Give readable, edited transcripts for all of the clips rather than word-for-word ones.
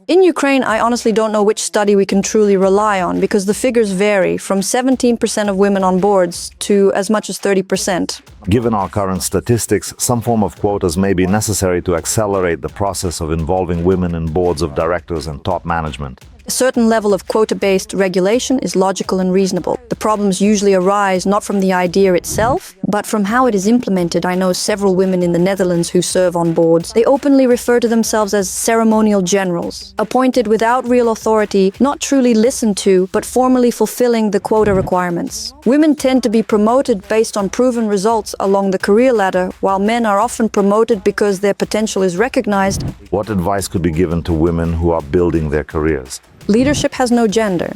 In Ukraine, I honestly don't know which study we can truly rely on because the figures vary from 17% of women on boards to as much as 30%. Given our current statistics, some form of quotas may be necessary to accelerate the process of involving women in boards of directors and top management. A certain level of quota-based regulation is logical and reasonable. The problems usually arise not from the idea itself, but from how it is implemented. I know several women in the Netherlands who serve on boards. They openly refer to themselves as ceremonial generals, appointed without real authority, not truly listened to, but formally fulfilling the quota requirements. Women tend to be promoted based on proven results along the career ladder, while men are often promoted because their potential is recognized. What advice could be given to women who are building their careers? Leadership has no gender.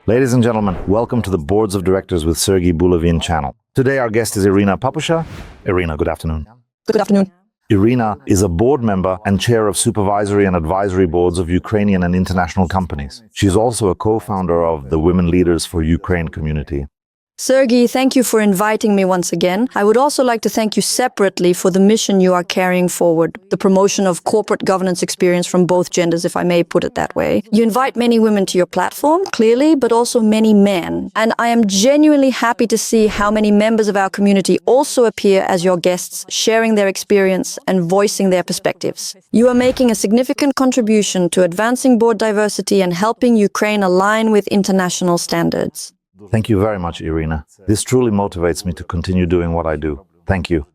Ladies and gentlemen, welcome to the Boards of Directors with Sergiy Bulavin channel. Today our guest is Iryna Papusha. Iryna, good afternoon. Good afternoon. Iryna is a board member and chair of Supervisory and Advisory Boards of Ukrainian and international companies. She is also a co-founder of the Women Leaders for Ukraine community. Sergey, thank you for inviting me once again. I would also like to thank you separately for the mission you are carrying forward, the promotion of corporate governance experience from both genders, if I may put it that way. You invite many women to your platform, clearly, but also many men. And I am genuinely happy to see how many members of our community also appear as your guests, sharing their experience and voicing their perspectives. You are making a significant contribution to advancing board diversity and helping Ukraine align with international standards. Thank you very much, Iryna. This truly motivates me to continue doing what I do. Thank you.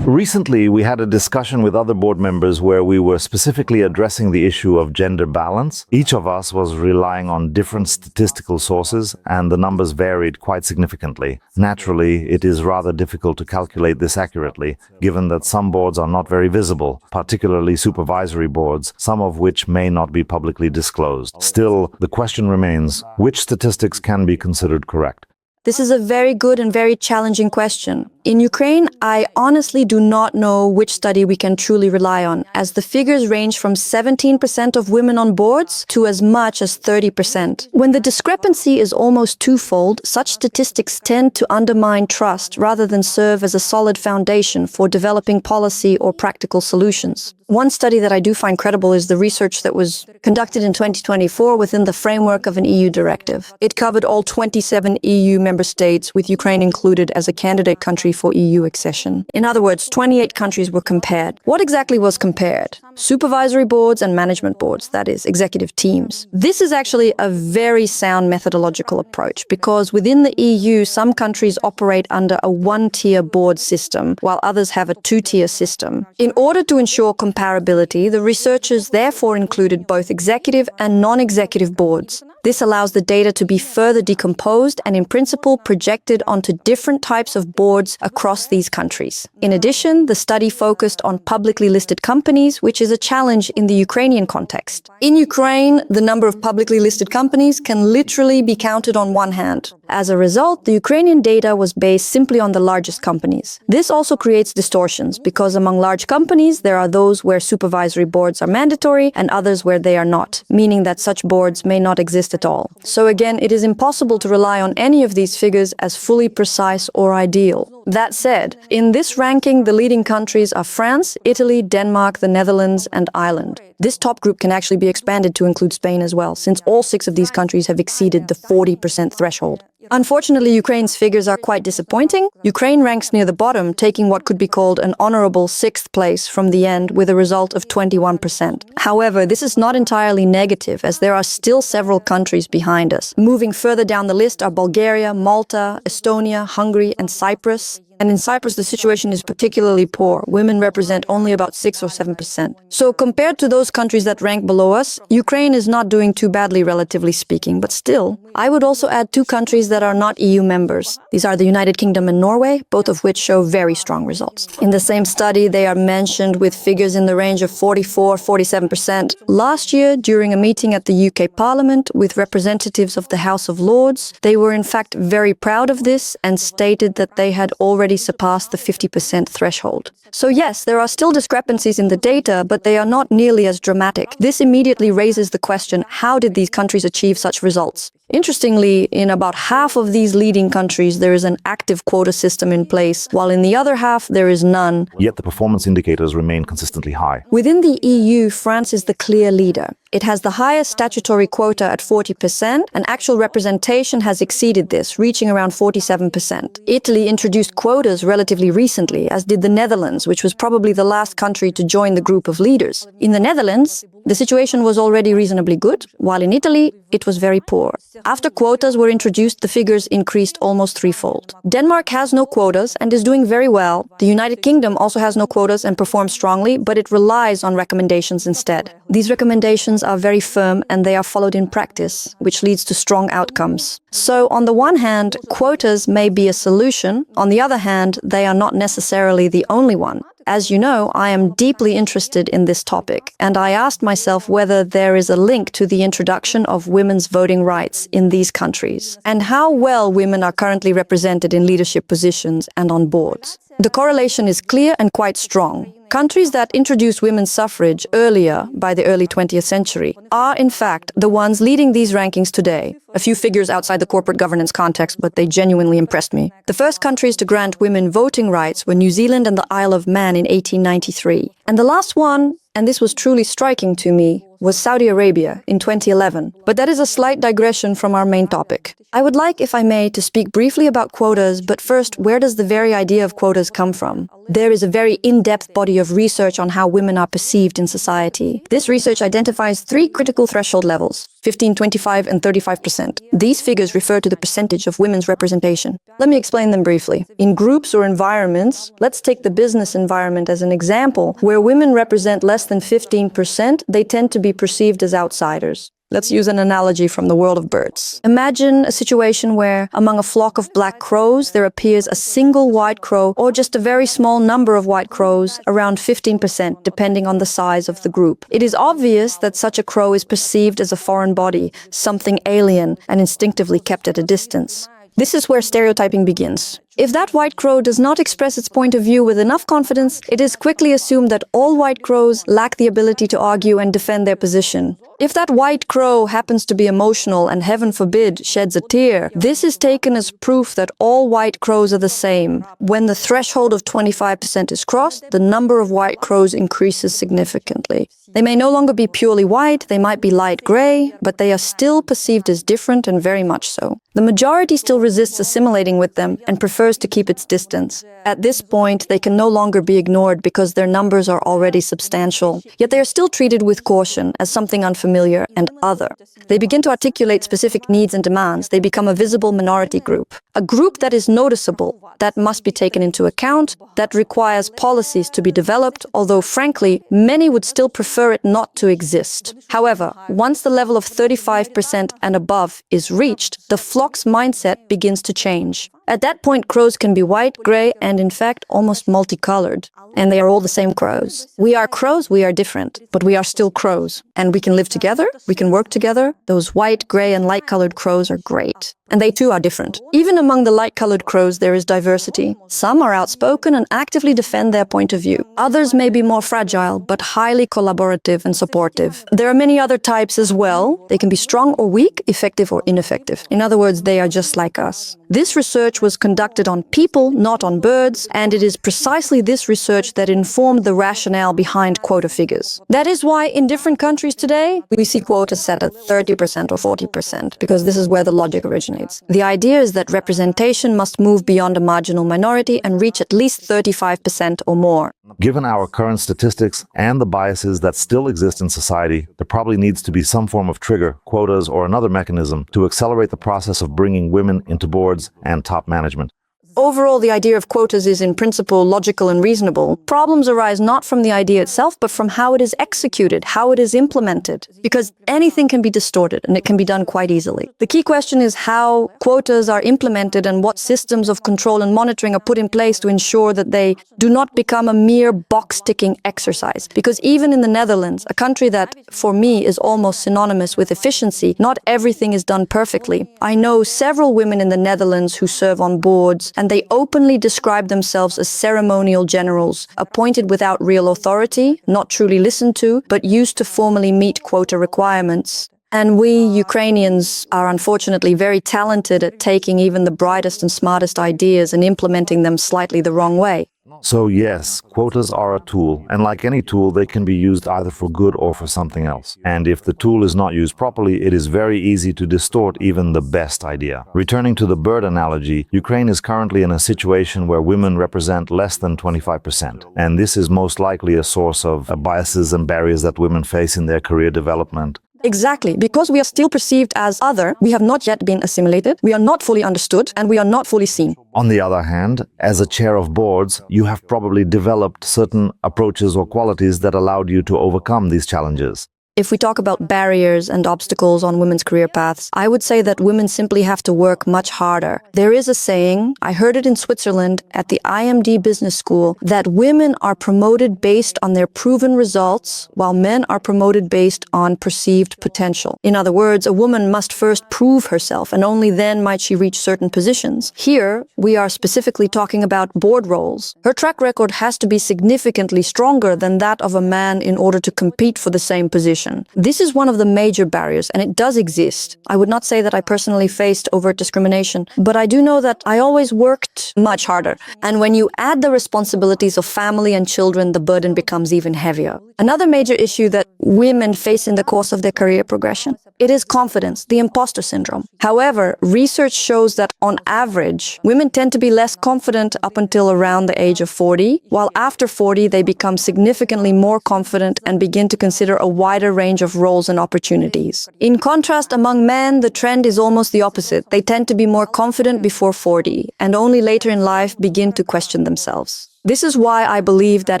Recently, we had a discussion with other board members where we were specifically addressing the issue of gender balance. Each of us was relying on different statistical sources, and the numbers varied quite significantly. Naturally, it is rather difficult to calculate this accurately, given that some boards are not very visible, particularly supervisory boards, some of which may not be publicly disclosed. Still, the question remains, which statistics can be considered correct? This is a very good and very challenging question. In Ukraine, I honestly do not know which study we can truly rely on, as the figures range from 17% of women on boards to as much as 30%. When the discrepancy is almost twofold, such statistics tend to undermine trust rather than serve as a solid foundation for developing policy or practical solutions. One study that I do find credible is the research that was conducted in 2024 within the framework of an EU directive. It covered all 27 EU member states, with Ukraine included as a candidate country for EU accession. In other words, 28 countries were compared. What exactly was compared? Supervisory boards and management boards, that is, executive teams. This is actually a very sound methodological approach because within the EU, some countries operate under a one-tier board system, while others have a two-tier system. In order to ensure comparability, the researchers therefore included both executive and non-executive boards. This allows the data to be further decomposed and, in principle, projected onto different types of boards across these countries. In addition, the study focused on publicly listed companies, which is a challenge in the Ukrainian context. In Ukraine, the number of publicly listed companies can literally be counted on one hand. As a result, the Ukrainian data was based simply on the largest companies. This also creates distortions because among large companies, there are those where supervisory boards are mandatory and others where they are not, meaning that such boards may not exist at all. So again, it is impossible to rely on any of these figures as fully precise or ideal. That said, in this ranking, the leading countries are France, Italy, Denmark, the Netherlands, and Ireland. This top group can actually be expanded to include Spain as well, since all 6 of these countries have exceeded the 40% threshold. Unfortunately, Ukraine's figures are quite disappointing. Ukraine ranks near the bottom, taking what could be called an honorable 6th place from the end with a result of 21%. However, this is not entirely negative, as there are still several countries behind us. Moving further down the list are Bulgaria, Malta, Estonia, Hungary, and Cyprus. And in Cyprus, the situation is particularly poor. Women represent only about 6 or 7%. So compared to those countries that rank below us, Ukraine is not doing too badly, relatively speaking. But still, I would also add 2 countries that are not EU members. These are the United Kingdom and Norway, both of which show very strong results. In the same study, they are mentioned with figures in the range of 44–47%. Last year, during a meeting at the UK Parliament with representatives of the House of Lords, they were in fact very proud of this and stated that they had already surpassed the 50% threshold. So yes, there are still discrepancies in the data, but they are not nearly as dramatic. This immediately raises the question, how did these countries achieve such results? Interestingly, in about half of these leading countries, there is an active quota system in place, while in the other half, there is none. Yet the performance indicators remain consistently high. Within the EU, France is the clear leader. It has the highest statutory quota at 40%, and actual representation has exceeded this, reaching around 47%. Italy introduced quotas relatively recently, as did the Netherlands, which was probably the last country to join the group of leaders. In the Netherlands, the situation was already reasonably good, while in Italy, it was very poor. After quotas were introduced, the figures increased almost threefold. Denmark has no quotas and is doing very well. The United Kingdom also has no quotas and performs strongly, but it relies on recommendations instead. These recommendations are very firm and they are followed in practice, which leads to strong outcomes. So, on the one hand, quotas may be a solution. On the other hand, they are not necessarily the only one. As you know, I am deeply interested in this topic, and I asked myself whether there is a link to the introduction of women's voting rights in these countries, and how well women are currently represented in leadership positions and on boards. The correlation is clear and quite strong. Countries that introduced women's suffrage earlier, by the early 20th century, are in fact the ones leading these rankings today. A few figures outside the corporate governance context, but they genuinely impressed me. The first countries to grant women voting rights were New Zealand and the Isle of Man in 1893. And the last one, and this was truly striking to me, was Saudi Arabia in 2011. But that is a slight digression from our main topic. I would like, if I may, to speak briefly about quotas, but first, where does the very idea of quotas come from? There is a very in-depth body of research on how women are perceived in society. This research identifies three critical threshold levels: 15, 25, and 35%. These figures refer to the percentage of women's representation. Let me explain them briefly. In groups or environments, let's take the business environment as an example, where women represent less than 15%, they tend to be perceived as outsiders. Let's use an analogy from the world of birds. Imagine a situation where, among a flock of black crows, there appears a single white crow or just a very small number of white crows, around 15%, depending on the size of the group. It is obvious that such a crow is perceived as a foreign body, something alien, and instinctively kept at a distance. This is where stereotyping begins. If that white crow does not express its point of view with enough confidence, it is quickly assumed that all white crows lack the ability to argue and defend their position. If that white crow happens to be emotional and, heaven forbid, sheds a tear, this is taken as proof that all white crows are the same. When the threshold of 25% is crossed, the number of white crows increases significantly. They may no longer be purely white, they might be light gray, but they are still perceived as different and very much so. The majority still resists assimilating with them and prefers to keep its distance. At this point, they can no longer be ignored because their numbers are already substantial. Yet they are still treated with caution as something unfamiliar and other. They begin to articulate specific needs and demands. They become a visible minority group. A group that is noticeable, that must be taken into account, that requires policies to be developed, although frankly, many would still prefer it not to exist. However, once the level of 35% and above is reached, the flock's mindset begins to change. At that point, crows can be white, gray, and in fact, almost multicolored. And they are all the same crows. We are crows, we are different, but we are still crows. And we can live together, we can work together. Those white, gray, and light-colored crows are great. And they too are different. Even among the light-colored crows, there is diversity. Some are outspoken and actively defend their point of view. Others may be more fragile, but highly collaborative and supportive. There are many other types as well. They can be strong or weak, effective or ineffective. In other words, they are just like us. This research was conducted on people, not on birds, and it is precisely this research that informed the rationale behind quota figures. That is why in different countries today, we see quotas set at 30% or 40%, because this is where the logic originates. The idea is that representation must move beyond a marginal minority and reach at least 35% or more. Given our current statistics and the biases that still exist in society, there probably needs to be some form of trigger, quotas, or another mechanism to accelerate the process of bringing women into boards and top management. Overall, the idea of quotas is in principle logical and reasonable. Problems arise not from the idea itself, but from how it is executed, how it is implemented. Because anything can be distorted, and it can be done quite easily. The key question is how quotas are implemented and what systems of control and monitoring are put in place to ensure that they do not become a mere box-ticking exercise. Because even in the Netherlands, a country that, for me, is almost synonymous with efficiency, not everything is done perfectly. I know several women in the Netherlands who serve on boards, and they openly describe themselves as ceremonial generals, appointed without real authority, not truly listened to, but used to formally meet quota requirements. And we Ukrainians are unfortunately very talented at taking even the brightest and smartest ideas and implementing them slightly the wrong way. So yes, quotas are a tool, and like any tool, they can be used either for good or for something else. And if the tool is not used properly, it is very easy to distort even the best idea. Returning to the bird analogy, Ukraine is currently in a situation where women represent less than 25%, and this is most likely a source of biases and barriers that women face in their career development. Exactly. Because we are still perceived as other, we have not yet been assimilated, we are not fully understood, and we are not fully seen. On the other hand, as a chair of boards, you have probably developed certain approaches or qualities that allowed you to overcome these challenges. If we talk about barriers and obstacles on women's career paths, I would say that women simply have to work much harder. There is a saying, I heard it in Switzerland at the IMD Business School, that women are promoted based on their proven results, while men are promoted based on perceived potential. In other words, a woman must first prove herself, and only then might she reach certain positions. Here, we are specifically talking about board roles. Her track record has to be significantly stronger than that of a man in order to compete for the same position. This is one of the major barriers, and it does exist. I would not say that I personally faced overt discrimination, but I do know that I always worked much harder. And when you add the responsibilities of family and children, the burden becomes even heavier. Another major issue that women face in the course of their career progression, it is confidence, the imposter syndrome. However, research shows that on average, women tend to be less confident up until around the age of 40, while after 40, they become significantly more confident and begin to consider a wider range of roles and opportunities. In contrast, among men, the trend is almost the opposite. They tend to be more confident before 40, and only later in life begin to question themselves. This is why I believe that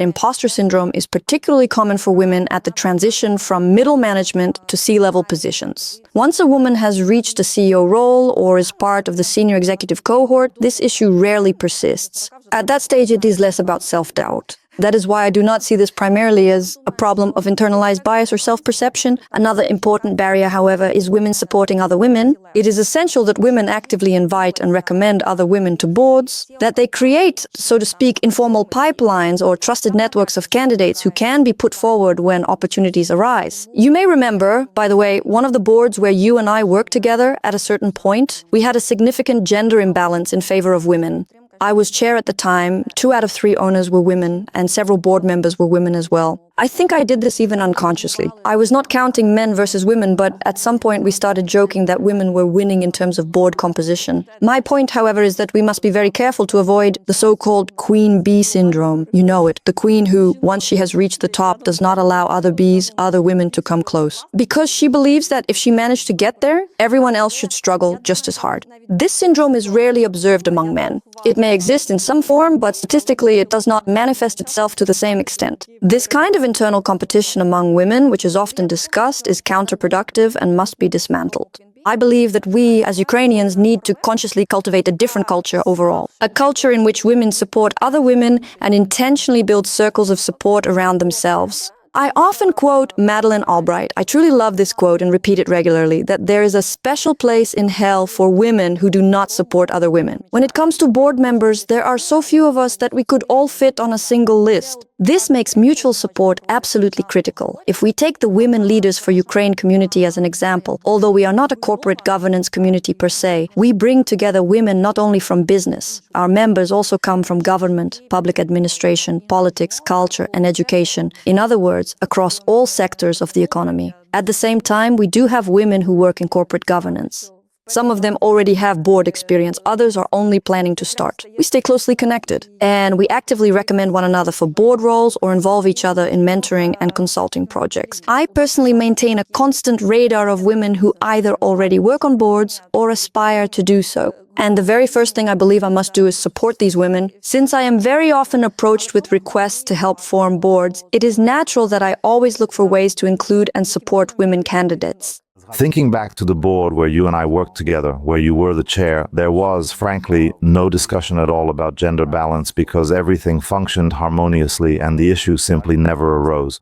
imposter syndrome is particularly common for women at the transition from middle management to C-level positions. Once a woman has reached a CEO role or is part of the senior executive cohort, this issue rarely persists. At that stage, it is less about self-doubt. That is why I do not see this primarily as a problem of internalized bias or self-perception. Another important barrier, however, is women supporting other women. It is essential that women actively invite and recommend other women to boards, that they create, so to speak, informal pipelines or trusted networks of candidates who can be put forward when opportunities arise. You may remember, by the way, one of the boards where you and I worked together at a certain point, we had a significant gender imbalance in favor of women. I was chair at the time, 2 out of 3 owners were women, and several board members were women as well. I think I did this even unconsciously. I was not counting men versus women, but at some point we started joking that women were winning in terms of board composition. My point, however, is that we must be very careful to avoid the so-called queen bee syndrome. You know it, the queen who, once she has reached the top, does not allow other bees, other women to come close. Because she believes that if she managed to get there, everyone else should struggle just as hard. This syndrome is rarely observed among men. It may exist in some form, but statistically it does not manifest itself to the same extent. This kind of internal competition among women, which is often discussed, is counterproductive and must be dismantled. I believe that we, as Ukrainians, need to consciously cultivate a different culture overall. A culture in which women support other women and intentionally build circles of support around themselves. I often quote Madeleine Albright. I truly love this quote and repeat it regularly, that there is a special place in hell for women who do not support other women. When it comes to board members, there are so few of us that we could all fit on a single list. This makes mutual support absolutely critical. If we take the women leaders for Ukraine community as an example, although we are not a corporate governance community per se, we bring together women not only from business. Our members also come from government, public administration, politics, culture, and education. In other words, across all sectors of the economy. At the same time, we do have women who work in corporate governance. Some of them already have board experience, others are only planning to start. We stay closely connected, and we actively recommend one another for board roles or involve each other in mentoring and consulting projects. I personally maintain a constant radar of women who either already work on boards or aspire to do so. And the very first thing I believe I must do is support these women. Since I am very often approached with requests to help form boards, it is natural that I always look for ways to include and support women candidates. Thinking back to the board where you and I worked together, where you were the chair, there was, frankly, no discussion at all about gender balance because everything functioned harmoniously and the issue simply never arose.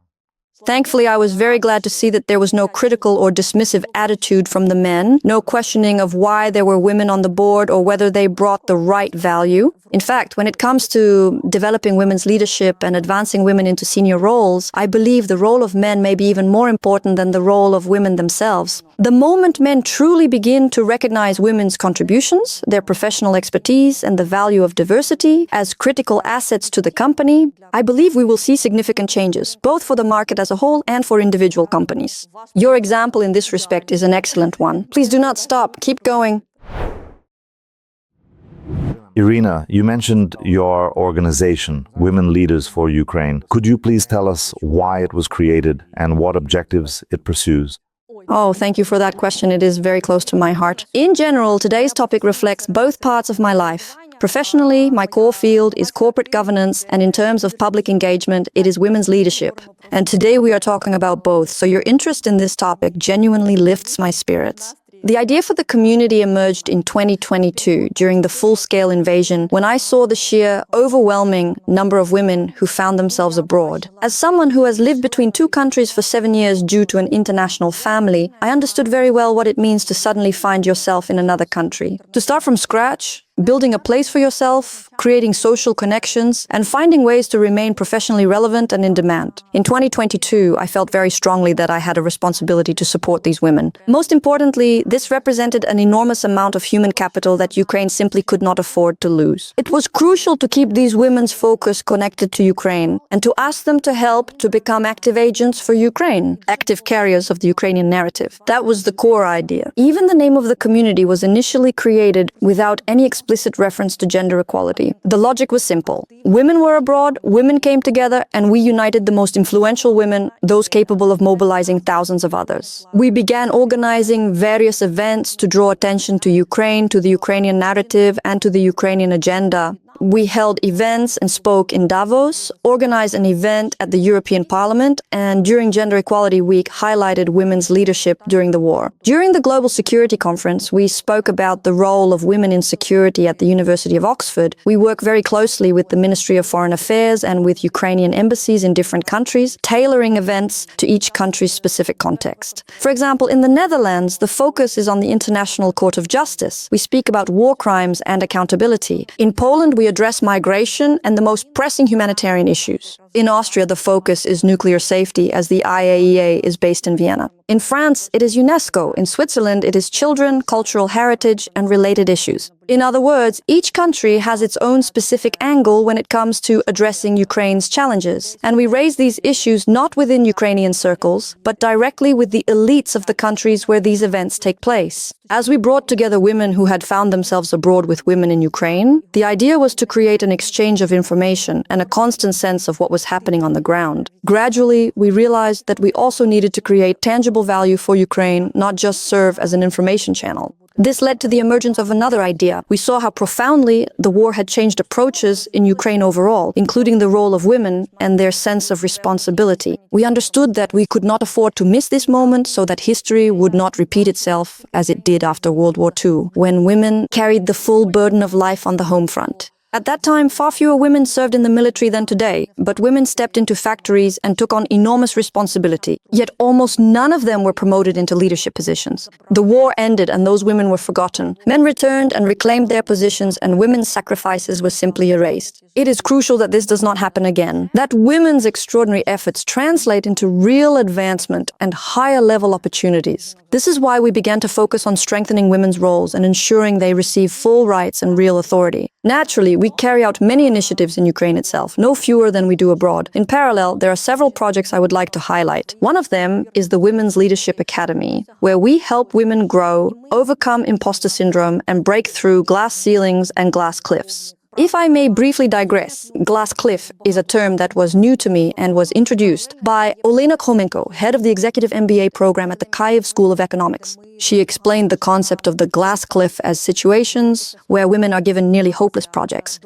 Thankfully, I was very glad to see that there was no critical or dismissive attitude from the men, no questioning of why there were women on the board or whether they brought the right value. In fact, when it comes to developing women's leadership and advancing women into senior roles, I believe the role of men may be even more important than the role of women themselves. The moment men truly begin to recognize women's contributions, their professional expertise, and the value of diversity as critical assets to the company, I believe we will see significant changes, both for the market as a whole and for individual companies. Your example in this respect is an excellent one. Please do not stop. Keep going. Iryna, you mentioned your organization, Women Leaders for Ukraine. Could you please tell us why it was created and what objectives it pursues? Oh, thank you for that question. It is very close to my heart. In general, today's topic reflects both parts of my life. Professionally, my core field is corporate governance, and in terms of public engagement, it is women's leadership. And today we are talking about both, so your interest in this topic genuinely lifts my spirits. The idea for the community emerged in 2022 during the full-scale invasion when I saw the sheer, overwhelming number of women who found themselves abroad. As someone who has lived between two countries for 7 years due to an international family, I understood very well what it means to suddenly find yourself in another country. To start from scratch, building a place for yourself, creating social connections, and finding ways to remain professionally relevant and in demand. In 2022, I felt very strongly that I had a responsibility to support these women. Most importantly, this represented an enormous amount of human capital that Ukraine simply could not afford to lose. It was crucial to keep these women's focus connected to Ukraine and to ask them to help to become active agents for Ukraine, active carriers of the Ukrainian narrative. That was the core idea. Even the name of the community was initially created without any explicit reference to gender equality. The logic was simple. Women were abroad, women came together, and we united the most influential women, those capable of mobilizing thousands of others. We began organizing various events to draw attention to Ukraine, to the Ukrainian narrative, and to the Ukrainian agenda. We held events and spoke in Davos, organized an event at the European Parliament, and during Gender Equality Week highlighted women's leadership during the war. During the Global Security Conference, we spoke about the role of women in security at the University of Oxford. We work very closely with the Ministry of Foreign Affairs and with Ukrainian embassies in different countries, tailoring events to each country's specific context. For example, in the Netherlands, the focus is on the International Court of Justice. We speak about war crimes and accountability. In Poland, we address migration and the most pressing humanitarian issues. In Austria, the focus is nuclear safety, as the IAEA is based in Vienna. In France, it is UNESCO. In Switzerland, it is children, cultural heritage, and related issues. In other words, each country has its own specific angle when it comes to addressing Ukraine's challenges. And we raise these issues not within Ukrainian circles, but directly with the elites of the countries where these events take place. As we brought together women who had found themselves abroad with women in Ukraine, the idea was to create an exchange of information and a constant sense of what was happening on the ground. Gradually, we realized that we also needed to create tangible value for Ukraine, not just serve as an information channel. This led to the emergence of another idea. We saw how profoundly the war had changed approaches in Ukraine overall, including the role of women and their sense of responsibility. We understood that we could not afford to miss this moment so that history would not repeat itself as it did after World War II, when women carried the full burden of life on the home front. At that time, far fewer women served in the military than today, but women stepped into factories and took on enormous responsibility. Yet almost none of them were promoted into leadership positions. The war ended and those women were forgotten. Men returned and reclaimed their positions, and women's sacrifices were simply erased. It is crucial that this does not happen again, that women's extraordinary efforts translate into real advancement and higher-level opportunities. This is why we began to focus on strengthening women's roles and ensuring they receive full rights and real authority. Naturally, we carry out many initiatives in Ukraine itself, no fewer than we do abroad. In parallel, there are several projects I would like to highlight. One of them is the Women's Leadership Academy, where we help women grow, overcome imposter syndrome, and break through glass ceilings and glass cliffs. If I may briefly digress, glass cliff is a term that was new to me and was introduced by Olena Khomenko, head of the Executive MBA program at the Kyiv School of Economics. She explained the concept of the glass cliff as situations where women are given nearly hopeless projects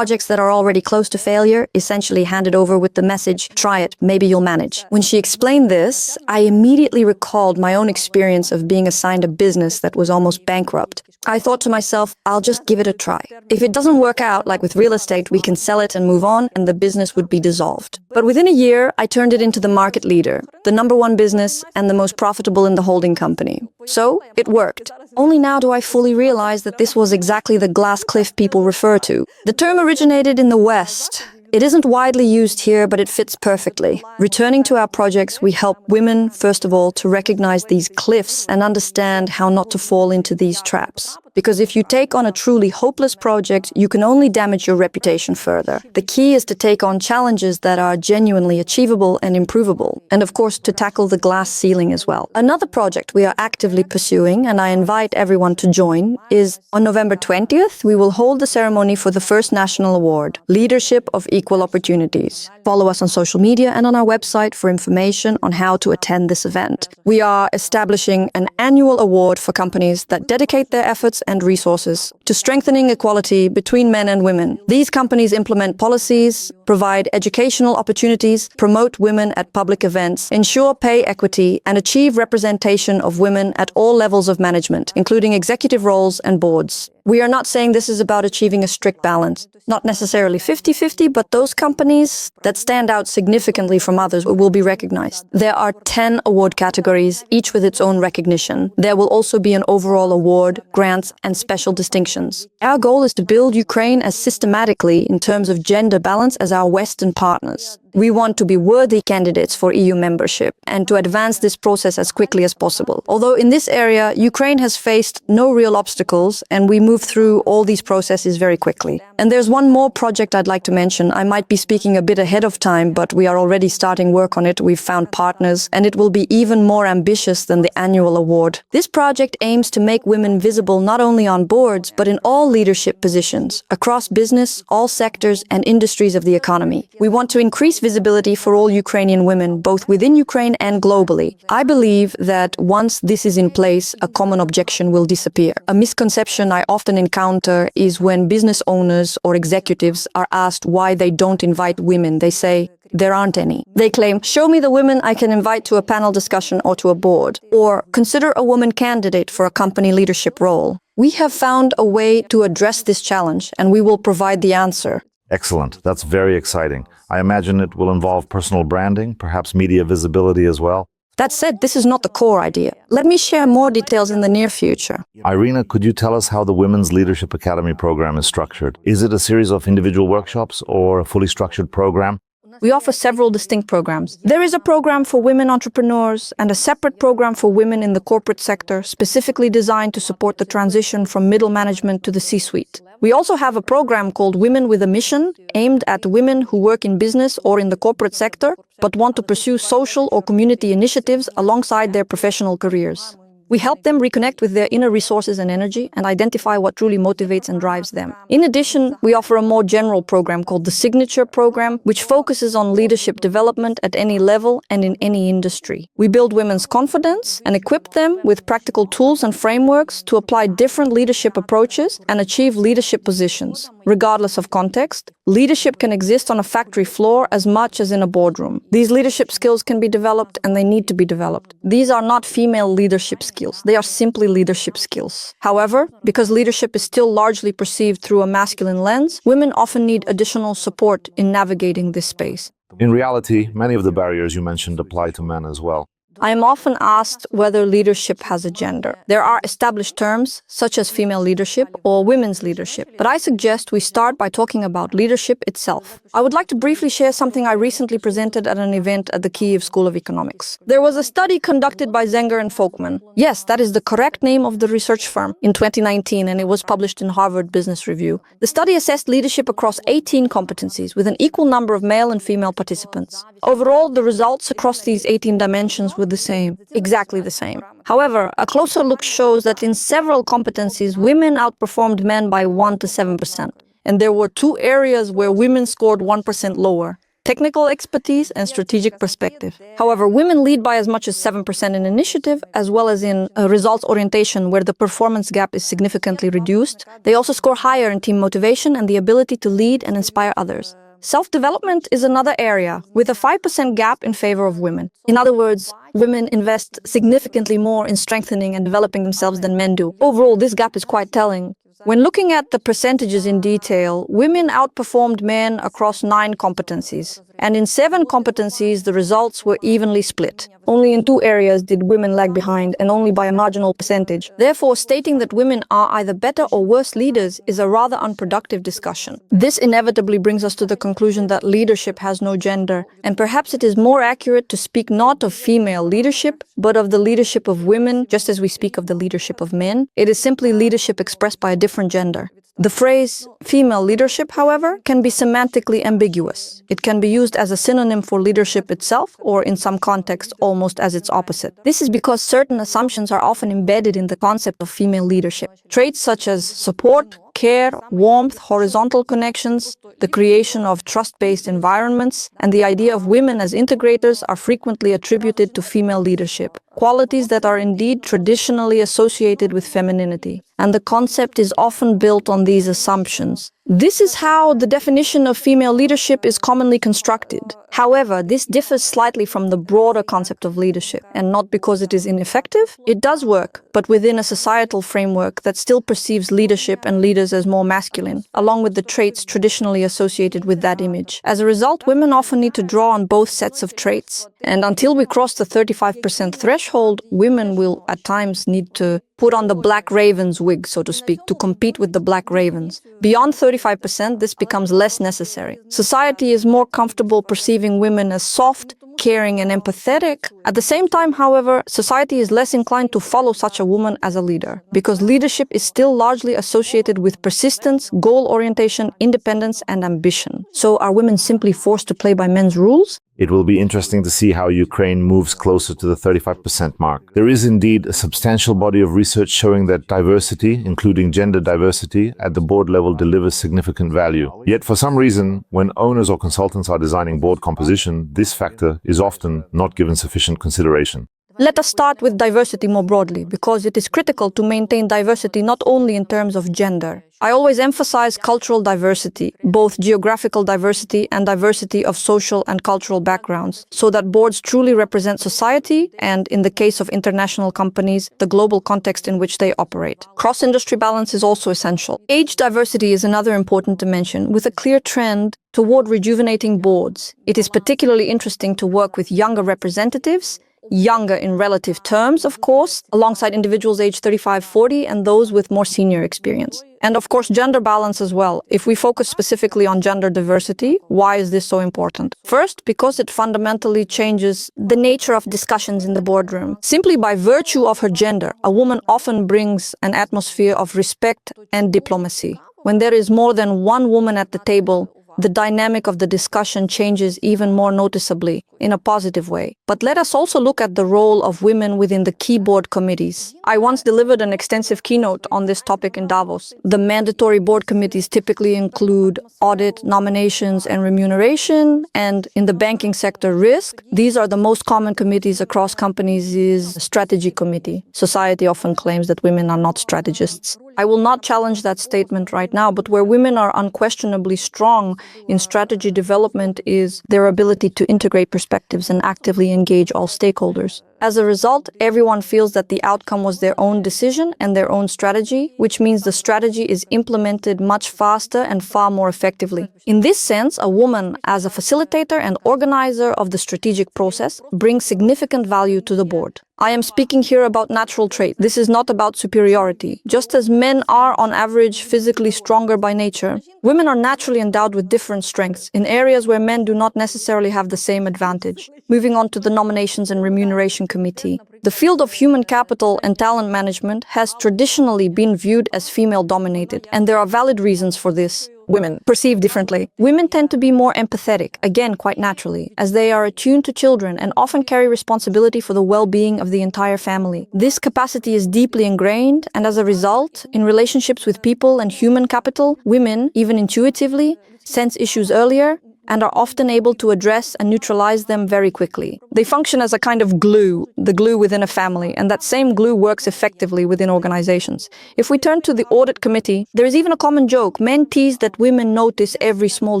that are already close to failure, essentially handed over with the message, try it, maybe you'll manage. When she explained this, I immediately recalled my own experience of being assigned a business that was almost bankrupt. I thought to myself, I'll just give it a try. If it doesn't work out like like with real estate, we can sell it and move on, and the business would be dissolved. But within a year, I turned it into the market leader, the #1 business, and the most profitable in the holding company. So, it worked. Only now do I fully realize that this was exactly the glass cliff people refer to. The term originated in the West. It isn't widely used here, but it fits perfectly. Returning to our projects, we help women, first of all, to recognize these cliffs and understand how not to fall into these traps. Because if you take on a truly hopeless project, you can only damage your reputation further. The key is to take on challenges that are genuinely achievable and improvable. And of course, to tackle the glass ceiling as well. Another project we are actively pursuing, and I invite everyone to join, is on November 20th, we will hold the ceremony for the first national award, Leadership of Equal Opportunities. Follow us on social media and on our website for information on how to attend this event. We are establishing an annual award for companies that dedicate their efforts and resources to strengthening equality between men and women. These companies implement policies, provide educational opportunities, promote women at public events, ensure pay equity, and achieve representation of women at all levels of management, including executive roles and boards. We are not saying this is about achieving a strict balance, not necessarily 50-50, but those companies that stand out significantly from others will be recognized. There are 10 award categories, each with its own recognition. There will also be an overall award, grants, and special distinctions. Our goal is to build Ukraine as systematically in terms of gender balance as our Western partners. We want to be worthy candidates for EU membership and to advance this process as quickly as possible. Although in this area, Ukraine has faced no real obstacles and we move through all these processes very quickly. And there's one more project I'd like to mention. I might be speaking a bit ahead of time, but we are already starting work on it. We've found partners and it will be even more ambitious than the annual award. This project aims to make women visible not only on boards, but in all leadership positions across business, all sectors and industries of the economy. We want to increase visibility for all Ukrainian women, both within Ukraine and globally. I believe that once this is in place, a common objection will disappear. A misconception I often encounter is when business owners or executives are asked why they don't invite women. They say, there aren't any. They claim, show me the women I can invite to a panel discussion or to a board, or consider a woman candidate for a company leadership role. We have found a way to address this challenge, and we will provide the answer. Excellent. That's very exciting. I imagine it will involve personal branding, perhaps media visibility as well. That said, this is not the core idea. Let me share more details in the near future. Iryna, could you tell us how the Women's Leadership Academy program is structured? Is it a series of individual workshops or a fully structured program? We offer several distinct programs. There is a program for women entrepreneurs and a separate program for women in the corporate sector, specifically designed to support the transition from middle management to the C-suite. We also have a program called Women with a Mission, aimed at women who work in business or in the corporate sector, but want to pursue social or community initiatives alongside their professional careers. We help them reconnect with their inner resources and energy and identify what truly motivates and drives them. In addition, we offer a more general program called the Signature Program, which focuses on leadership development at any level and in any industry. We build women's confidence and equip them with practical tools and frameworks to apply different leadership approaches and achieve leadership positions. Regardless of context, leadership can exist on a factory floor as much as in a boardroom. These leadership skills can be developed and they need to be developed. These are not female leadership skills. They are simply leadership skills. However, because leadership is still largely perceived through a masculine lens, women often need additional support in navigating this space. In reality, many of the barriers you mentioned apply to men as well. I am often asked whether leadership has a gender. There are established terms, such as female leadership or women's leadership, but I suggest we start by talking about leadership itself. I would like to briefly share something I recently presented at an event at the Kyiv School of Economics. There was a study conducted by Zenger and Folkman. Yes, that is the correct name of the research firm, in 2019, and it was published in Harvard Business Review. The study assessed leadership across 18 competencies, with an equal number of male and female participants. Overall, the results across these 18 dimensions were the same, exactly the same. However, a closer look shows that in several competencies, women outperformed men by 1 to 7%. And there were two areas where women scored 1% lower: technical expertise and strategic perspective. However, women lead by as much as 7% in initiative, as well as in results orientation, where the performance gap is significantly reduced. They also score higher in team motivation and the ability to lead and inspire others. Self-development is another area, with a 5% gap in favor of women. In other words, women invest significantly more in strengthening and developing themselves than men do. Overall, this gap is quite telling. When looking at the percentages in detail, women outperformed men across 9 competencies. And in 7 competencies, the results were evenly split. Only in 2 areas did women lag behind, and only by a marginal percentage. Therefore, stating that women are either better or worse leaders is a rather unproductive discussion. This inevitably brings us to the conclusion that leadership has no gender, and perhaps it is more accurate to speak not of female leadership, but of the leadership of women, just as we speak of the leadership of men. It is simply leadership expressed by a different gender. The phrase female leadership, however, can be semantically ambiguous. It can be used as a synonym for leadership itself, or in some contexts almost as its opposite. This is because certain assumptions are often embedded in the concept of female leadership. Traits such as support, care, warmth, horizontal connections, the creation of trust-based environments, and the idea of women as integrators are frequently attributed to female leadership, qualities that are indeed traditionally associated with femininity. And the concept is often built on these assumptions. This is how the definition of female leadership is commonly constructed. However, this differs slightly from the broader concept of leadership, and not because it is ineffective. It does work, but within a societal framework that still perceives leadership and leaders as more masculine, along with the traits traditionally associated with that image. As a result, women often need to draw on both sets of traits. And until we cross the 35% threshold, women will at times need to put on the black raven's wig, so to speak, to compete with the black ravens. Beyond 35%, this becomes less necessary. Society is more comfortable perceiving women as soft, caring, and empathetic. At the same time, however, society is less inclined to follow such a woman as a leader, because leadership is still largely associated with persistence, goal orientation, independence, and ambition. So are women simply forced to play by men's rules? It will be interesting to see how Ukraine moves closer to the 35% mark. There is indeed a substantial body of research showing that diversity, including gender diversity, at the board level delivers significant value. Yet for some reason, when owners or consultants are designing board composition, this factor is often not given sufficient consideration. Let us start with diversity more broadly, because it is critical to maintain diversity not only in terms of gender. I always emphasize cultural diversity, both geographical diversity and diversity of social and cultural backgrounds, so that boards truly represent society and, in the case of international companies, the global context in which they operate. Cross-industry balance is also essential. Age diversity is another important dimension, with a clear trend toward rejuvenating boards. It is particularly interesting to work with younger representatives, younger in relative terms, of course, alongside individuals aged 35-40 and those with more senior experience. And of course, gender balance as well. If we focus specifically on gender diversity, why is this so important? First, because it fundamentally changes the nature of discussions in the boardroom. Simply by virtue of her gender, a woman often brings an atmosphere of respect and diplomacy. When there is more than one woman at the table, the dynamic of the discussion changes even more noticeably, in a positive way. But let us also look at the role of women within the key board committees. I once delivered an extensive keynote on this topic in Davos. The mandatory board committees typically include audit, nominations, and remuneration, and in the banking sector, risk. These are the most common committees across companies is strategy committee. Society often claims that women are not strategists. I will not challenge that statement right now, but where women are unquestionably strong in strategy development is their ability to integrate perspectives and actively engage all stakeholders. As a result, everyone feels that the outcome was their own decision and their own strategy, which means the strategy is implemented much faster and far more effectively. In this sense, a woman, as a facilitator and organizer of the strategic process, brings significant value to the board. I am speaking here about natural trait. This is not about superiority. Just as men are, on average, physically stronger by nature, women are naturally endowed with different strengths in areas where men do not necessarily have the same advantage. Moving on to the nominations and remuneration committee. The field of human capital and talent management has traditionally been viewed as female-dominated, and there are valid reasons for this. Women perceive differently. Women tend to be more empathetic, again quite naturally, as they are attuned to children and often carry responsibility for the well-being of the entire family. This capacity is deeply ingrained, and as a result, in relationships with people and human capital, women, even intuitively, sense issues earlier, and are often able to address and neutralize them very quickly. They function as a kind of glue, the glue within a family, and that same glue works effectively within organizations. If we turn to the audit committee, there is even a common joke. Men tease that women notice every small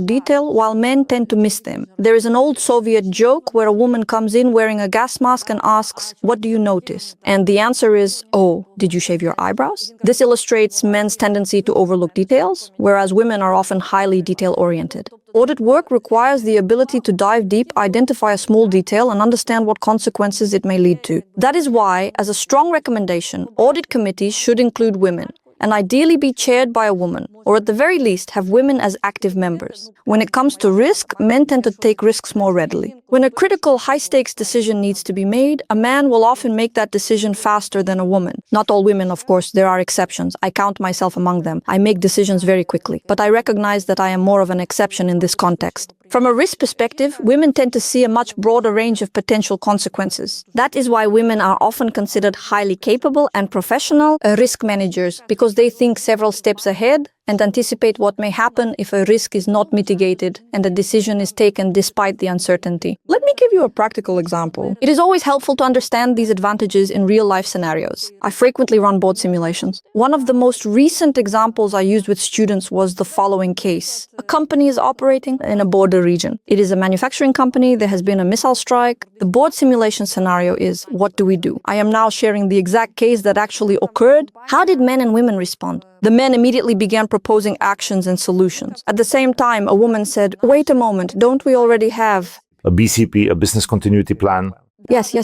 detail, while men tend to miss them. There is an old Soviet joke where a woman comes in wearing a gas mask and asks, "What do you notice?" And the answer is, "Oh, did you shave your eyebrows?" This illustrates men's tendency to overlook details, whereas women are often highly detail-oriented. Audit work requires the ability to dive deep, identify a small detail, and understand what consequences it may lead to. That is why, as a strong recommendation, audit committees should include women, and ideally be chaired by a woman, or at the very least have women as active members. When it comes to risk, men tend to take risks more readily. When a critical, high-stakes decision needs to be made, a man will often make that decision faster than a woman. Not all women, of course, there are exceptions. I count myself among them. I make decisions very quickly, but I recognize that I am more of an exception in this context. From a risk perspective, women tend to see a much broader range of potential consequences. That is why women are often considered highly capable and professional risk managers, because they think several steps ahead and anticipate what may happen if a risk is not mitigated and a decision is taken despite the uncertainty. Let me give you a practical example. It is always helpful to understand these advantages in real-life scenarios. I frequently run board simulations. One of the most recent examples I used with students was the following case. A company is operating in a border region. It is a manufacturing company. There has been a missile strike. The board simulation scenario is, what do we do? I am now sharing the exact case that actually occurred. How did men and women respond? The men immediately began proposing actions and solutions. At the same time, a woman said, "Wait a moment, don't we already have A BCP, a business continuity plan. Yes.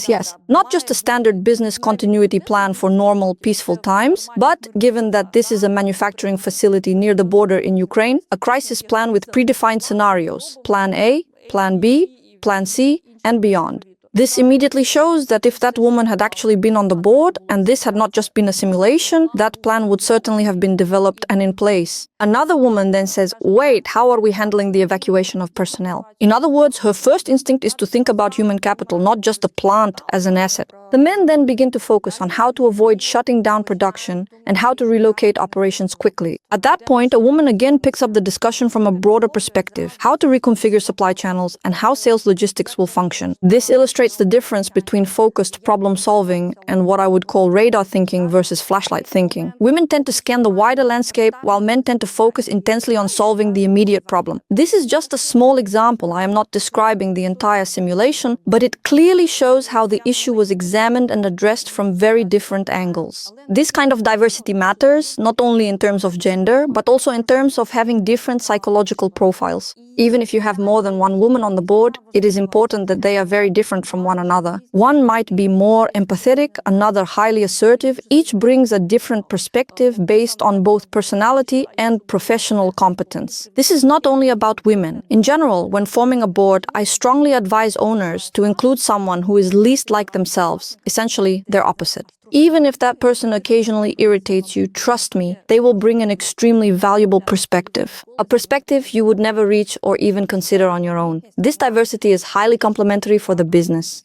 Not just a standard business continuity plan for normal, peaceful times, but given that this is a manufacturing facility near the border in Ukraine, a crisis plan with predefined scenarios, Plan A, Plan B, Plan C, and beyond." This immediately shows that if that woman had actually been on the board, and this had not just been a simulation, that plan would certainly have been developed and in place. Another woman then says, "Wait, how are we handling the evacuation of personnel?" In other words, her first instinct is to think about human capital, not just the plant as an asset. The men then begin to focus on how to avoid shutting down production and how to relocate operations quickly. At that point, a woman again picks up the discussion from a broader perspective, how to reconfigure supply channels and how sales logistics will function. This illustrates the difference between focused problem solving and what I would call radar thinking versus flashlight thinking. Women tend to scan the wider landscape while men tend to focus intensely on solving the immediate problem. This is just a small example. I am not describing the entire simulation, but it clearly shows how the issue was examined and addressed from very different angles. This kind of diversity matters, not only in terms of gender, but also in terms of having different psychological profiles. Even if you have more than one woman on the board, it is important that they are very different from one another. One might be more empathetic, another highly assertive. Each brings a different perspective based on both personality and professional competence. This is not only about women. In general, when forming a board, I strongly advise owners to include someone who is least like themselves, essentially their opposite. Even if that person occasionally irritates you, trust me, they will bring an extremely valuable perspective. A perspective you would never reach or even consider on your own. This diversity is highly complementary for the business.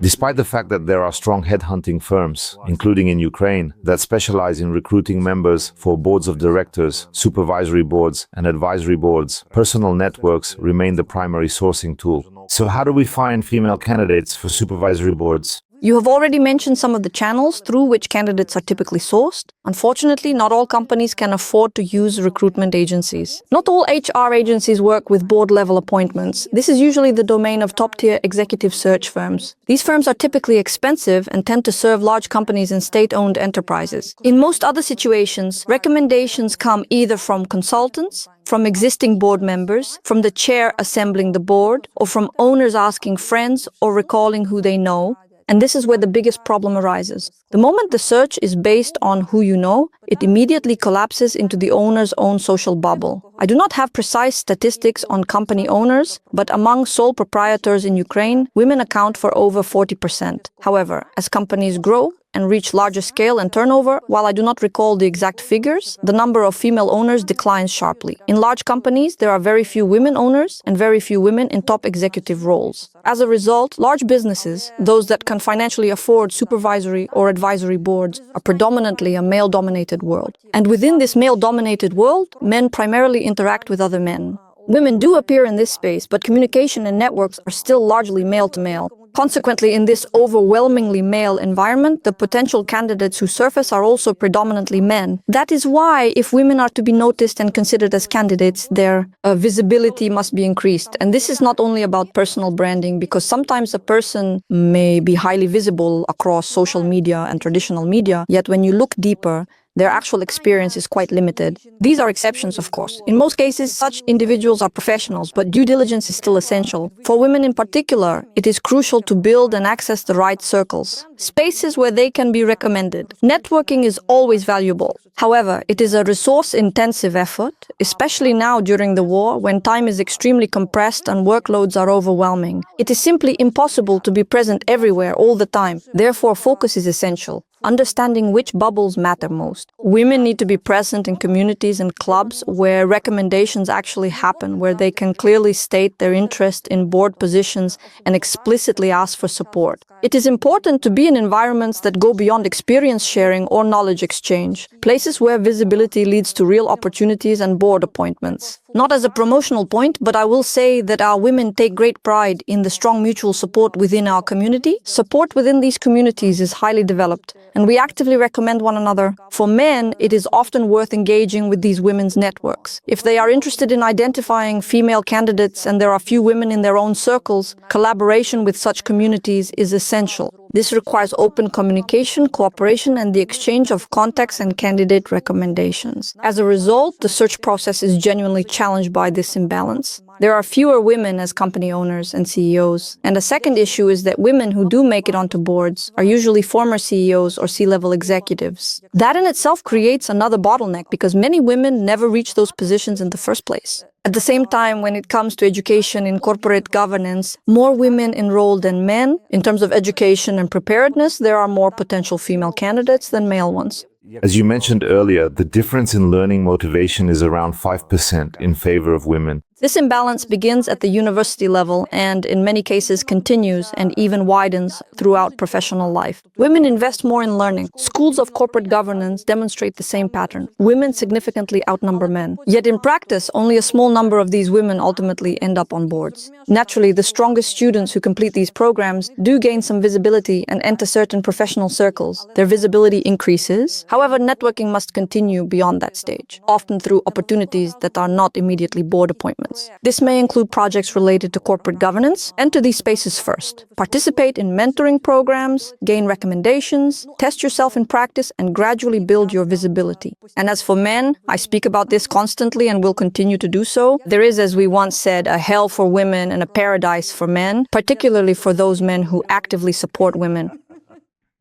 Despite the fact that there are strong headhunting firms, including in Ukraine, that specialize in recruiting members for boards of directors, supervisory boards, and advisory boards, personal networks remain the primary sourcing tool. So how do we find female candidates for supervisory boards? You have already mentioned some of the channels through which candidates are typically sourced. Unfortunately, not all companies can afford to use recruitment agencies. Not all HR agencies work with board-level appointments. This is usually the domain of top-tier executive search firms. These firms are typically expensive and tend to serve large companies and state-owned enterprises. In most other situations, recommendations come either from consultants, from existing board members, from the chair assembling the board, or from owners asking friends or recalling who they know. And this is where the biggest problem arises. The moment the search is based on who you know, it immediately collapses into the owner's own social bubble. I do not have precise statistics on company owners, but among sole proprietors in Ukraine, women account for over 40%. However, as companies grow and reach larger scale and turnover, while I do not recall the exact figures, the number of female owners declines sharply. In large companies, there are very few women owners and very few women in top executive roles. As a result, large businesses, those that can financially afford supervisory or advisory boards, are predominantly a male-dominated world. And within this male-dominated world, men primarily interact with other men. Women do appear in this space, but communication and networks are still largely male-to-male. Consequently, in this overwhelmingly male environment, the potential candidates who surface are also predominantly men. That is why, if women are to be noticed and considered as candidates, their visibility must be increased. And this is not only about personal branding, because sometimes a person may be highly visible across social media and traditional media, yet when you look deeper, their actual experience is quite limited. These are exceptions, of course. In most cases, such individuals are professionals, but due diligence is still essential. For women in particular, it is crucial to build and access the right circles, spaces where they can be recommended. Networking is always valuable. However, it is a resource-intensive effort, especially now during the war, when time is extremely compressed and workloads are overwhelming. It is simply impossible to be present everywhere all the time. Therefore, focus is essential. Understanding which bubbles matter most. Women need to be present in communities and clubs where recommendations actually happen, where they can clearly state their interest in board positions and explicitly ask for support. It is important to be in environments that go beyond experience sharing or knowledge exchange, places where visibility leads to real opportunities and board appointments. Not as a promotional point, but I will say that our women take great pride in the strong mutual support within our community. Support within these communities is highly developed, and we actively recommend one another. For men, it is often worth engaging with these women's networks. If they are interested in identifying female candidates and there are few women in their own circles, collaboration with such communities is essential. This requires open communication, cooperation, and the exchange of contacts and candidate recommendations. As a result, the search process is genuinely challenged by this imbalance. There are fewer women as company owners and CEOs. And a second issue is that women who do make it onto boards are usually former CEOs or C-level executives. That in itself creates another bottleneck because many women never reach those positions in the first place. At the same time, when it comes to education in corporate governance, more women enroll than men. In terms of education and preparedness, there are more potential female candidates than male ones. As you mentioned earlier, the difference in learning motivation is around 5% in favor of women. This imbalance begins at the university level and, in many cases, continues and even widens throughout professional life. Women invest more in learning. Schools of corporate governance demonstrate the same pattern. Women significantly outnumber men. Yet in practice, only a small number of these women ultimately end up on boards. Naturally, the strongest students who complete these programs do gain some visibility and enter certain professional circles. Their visibility increases. However, networking must continue beyond that stage, often through opportunities that are not immediately board appointments. This may include projects related to corporate governance. Enter these spaces first. Participate in mentoring programs, gain recommendations, test yourself in practice, and gradually build your visibility. And as for men, I speak about this constantly and will continue to do so. There is, as we once said, a hell for women and a paradise for men, particularly for those men who actively support women.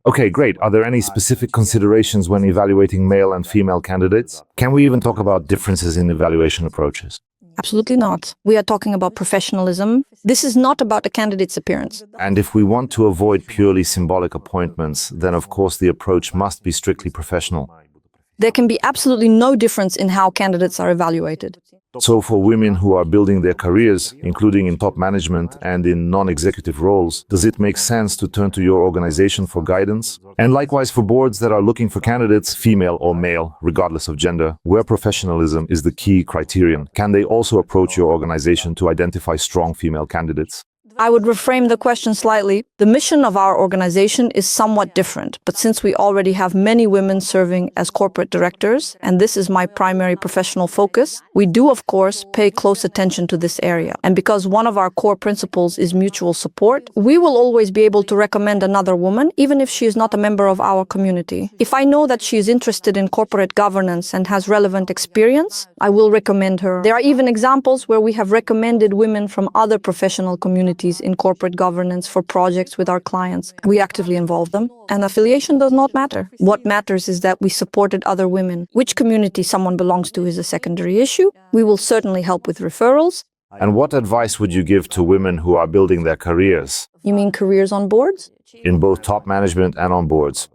Okay, great. Are there any specific considerations when evaluating male and female candidates? Can we even talk about differences in evaluation approaches? Absolutely not. We are talking about professionalism. This is not about a candidate's appearance. And if we want to avoid purely symbolic appointments, then of course the approach must be strictly professional. There can be absolutely no difference in how candidates are evaluated. So for women who are building their careers, including in top management and in non-executive roles, does it make sense to turn to your organization for guidance? And likewise for boards that are looking for candidates, female or male, regardless of gender, where professionalism is the key criterion, can they also approach your organization to identify strong female candidates? I would reframe the question slightly. The mission of our organization is somewhat different, but since we already have many women serving as corporate directors, and this is my primary professional focus, we do, of course, pay close attention to this area. And because one of our core principles is mutual support, we will always be able to recommend another woman, even if she is not a member of our community. If I know that she is interested in corporate governance and has relevant experience, I will recommend her. There are even examples where we have recommended women from other professional communities in corporate governance for projects with our clients. We actively involve them, and affiliation does not matter. What matters is that we supported other women. Which community someone belongs to is a secondary issue. We will certainly help with referrals. And what advice would you give to women who are building their careers? You mean careers on boards? In both top management and on boards.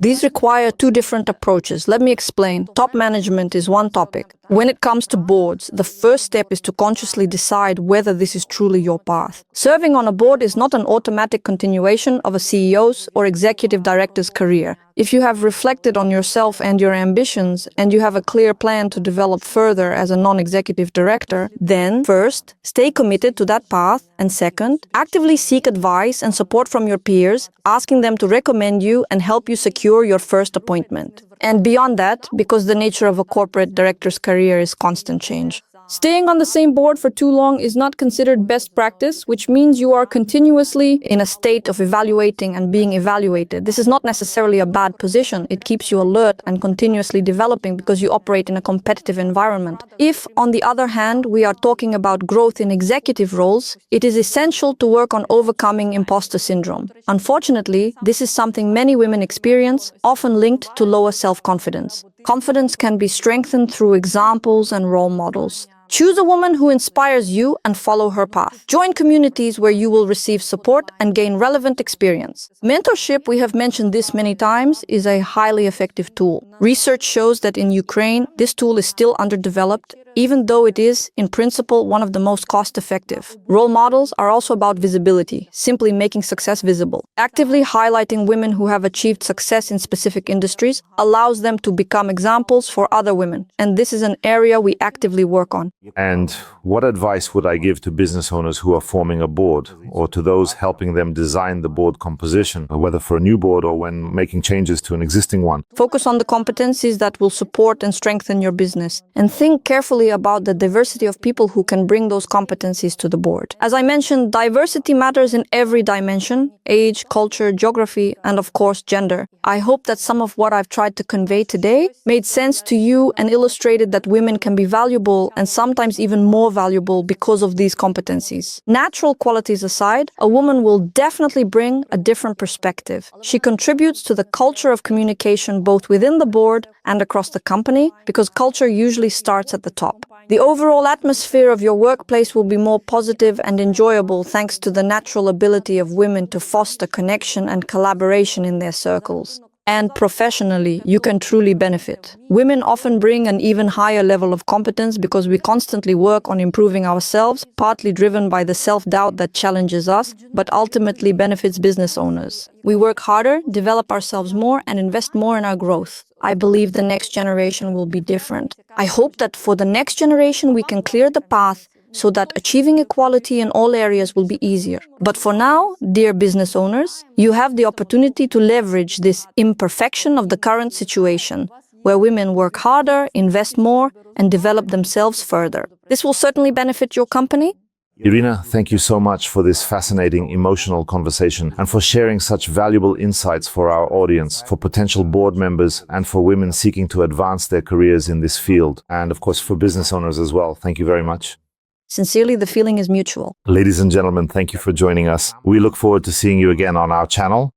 These require two different approaches. Let me explain. Top management is one topic. When it comes to boards, the first step is to consciously decide whether this is truly your path. Serving on a board is not an automatic continuation of a CEO's or executive director's career. If you have reflected on yourself and your ambitions, and you have a clear plan to develop further as a non-executive director, then first, stay committed to that path, and second, actively seek advice and support from your peers, asking them to recommend you and help you secure your first appointment. And beyond that, because the nature of a corporate director's career is constant change. Staying on the same board for too long is not considered best practice, which means you are continuously in a state of evaluating and being evaluated. This is not necessarily a bad position. It keeps you alert and continuously developing because you operate in a competitive environment. If, on the other hand, we are talking about growth in executive roles, it is essential to work on overcoming imposter syndrome. Unfortunately, this is something many women experience, often linked to lower self-confidence. Confidence can be strengthened through examples and role models. Choose a woman who inspires you and follow her path. Join communities where you will receive support and gain relevant experience. Mentorship, we have mentioned this many times, is a highly effective tool. Research shows that in Ukraine, this tool is still underdeveloped, even though it is, in principle, one of the most cost-effective. Role models are also about visibility, simply making success visible. Actively highlighting women who have achieved success in specific industries allows them to become examples for other women, and this is an area we actively work on. And what advice would I give to business owners who are forming a board, or to those helping them design the board composition, whether for a new board or when making changes to an existing one? Focus on the competencies that will support and strengthen your business, and think carefully about the diversity of people who can bring those competencies to the board. As I mentioned, diversity matters in every dimension: age, culture, geography, and of course, gender. I hope that some of what I've tried to convey today made sense to you and illustrated that women can be valuable and sometimes even more valuable because of these competencies. Natural qualities aside, a woman will definitely bring a different perspective. She contributes to the culture of communication both within the board and across the company, because culture usually starts at the top. The overall atmosphere of your workplace will be more positive and enjoyable thanks to the natural ability of women to foster connection and collaboration in their circles. And professionally, you can truly benefit. Women often bring an even higher level of competence because we constantly work on improving ourselves, partly driven by the self-doubt that challenges us, but ultimately benefits business owners. We work harder, develop ourselves more, and invest more in our growth. I believe the next generation will be different. I hope that for the next generation we can clear the path so that achieving equality in all areas will be easier. But for now, dear business owners, you have the opportunity to leverage this imperfection of the current situation, where women work harder, invest more, and develop themselves further. This will certainly benefit your company. Iryna, thank you so much for this fascinating, emotional conversation and for sharing such valuable insights for our audience, for potential board members, and for women seeking to advance their careers in this field. And of course, for business owners as well. Thank you very much. Sincerely, the feeling is mutual. Ladies and gentlemen, thank you for joining us. We look forward to seeing you again on our channel.